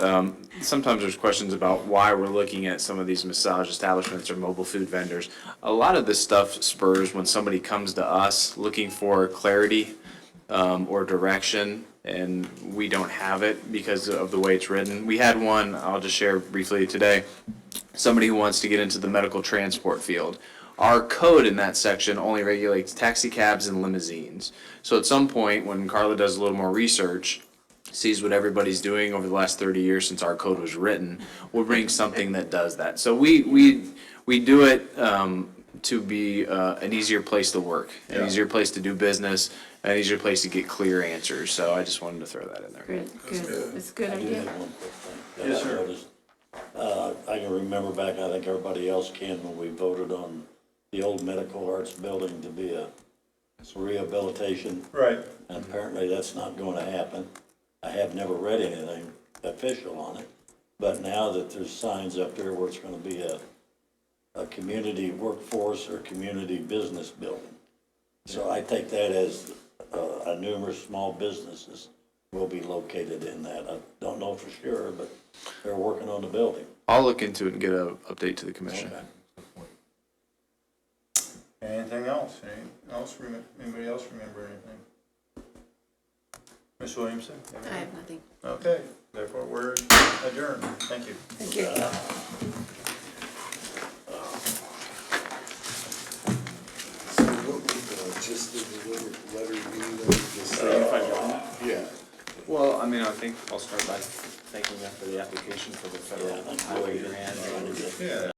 sometimes there's questions about why we're looking at some of these massage establishments or mobile food vendors. A lot of this stuff spurs when somebody comes to us looking for clarity, or direction, and we don't have it because of the way it's written. We had one, I'll just share briefly today, somebody who wants to get into the medical transport field. Our code in that section only regulates taxi cabs and limousines. So at some point, when Carla does a little more research, sees what everybody's doing over the last 30 years since our code was written, we'll bring something that does that. So we do it to be an easier place to work, an Yeah. easier place to do business, an easier place to get clear answers. So I just wanted to throw that in there. Good, good. That's a good I do idea. have one quick thing. that Yes, I sir. noticed. I can remember back, I think everybody else can, when we voted on the old medical arts building to be a rehabilitation, Right. and apparently that's not going to happen. I have never read anything official on it, but now that there's signs up there where it's gonna be a community workforce or community business building. So I take that as numerous small businesses will be located in that. I don't know for sure, but they're working on the building. I'll look into it and get an update to the commission. Okay. Anything else? Anybody else remember anything? Ms. Williamson? I have nothing. Okay, therefore we're adjourned. Thank you. Thank you. So what would just the letter be then, just say, yeah. Well, I mean, I think I'll start by thanking them for the application for the federal highway grant. Yeah.